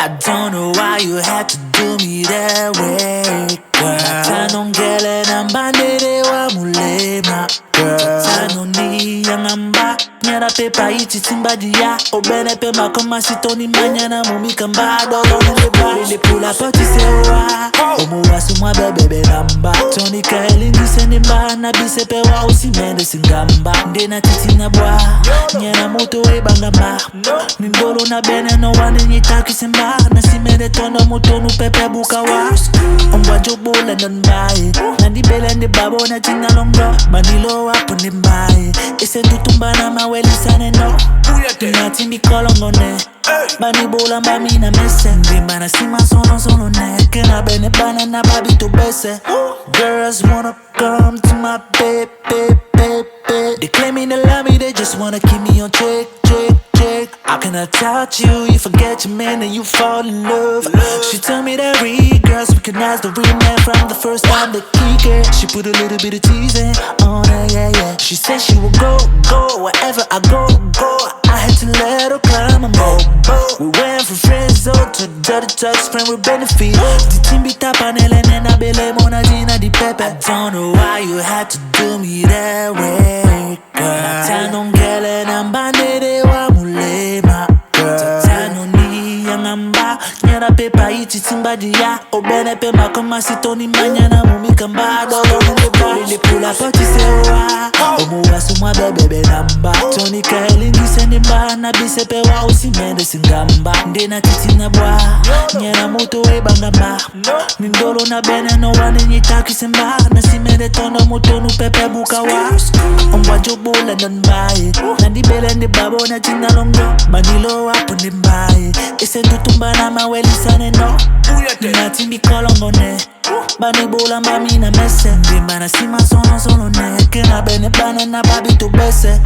I don't know why you had to do me that way, girl. Natanongele nambandere wa mulema, girl. Tanoni yangamba nyara pepa ichi timbadia. Obene pe makoma sitoni manyana mumi kambado. Lili pula poti sewa omu wasu mwa bebe namba. Tony Kailingi senimba na bisepe wa usimende singamba. Ndena titi na bwa nyana moto we bangamba. Nindolo na bene no wane nyitaki simba. Na simende tono mutonu pepe buka wa Ombwa jobula nonbaye Nandi bele ndi babo na jina longo Manilo wapu ndi mbaye Ese tutumba na maweli sane no Nati mbi kolongone Bani bola mbami na mese Ndimba na sima solo ne Kena bene bana na babi to bese Girls wanna come to my bed. They claiming they love me, they just wanna keep me on check. I cannot touch you, you forget your man and you fall in love. She told me that real girls recognize the real man from the first time they kick it. She put a little bit of teasing on her, yeah. She said she would go, wherever I go. I had to let her climb a boat. We went from friend zone to dirty talks, friend with benefit. The team be tapping and I bele mona gina di pepe. I don't know why you had to do me that way, girl. Natanongele nambandere wa mulema, girl. Tanoni yangamba nyara pepa ichi timbadia. Obene pe makoma sitoni manyana mumi kambado. Lili pula poti sewa omu wasu mwa bebe namba. Tony Kailingi senimba na bisepe wa usimende singamba. Ndena titi na bwa nyana moto we bangamba. Nindolo na bene no wane nyitaki simba. Na simende tono mutonu pepe buka wa Ombwa jobula nonbaye Nandi bele ndi babo na jina longo Manilo wapu ndi mbaye Ese tutumba na maweli sane no Nati mbi kolongone Bani bola mbami na mese Ndimba na sima solo ne Kena bene bana na babi to bese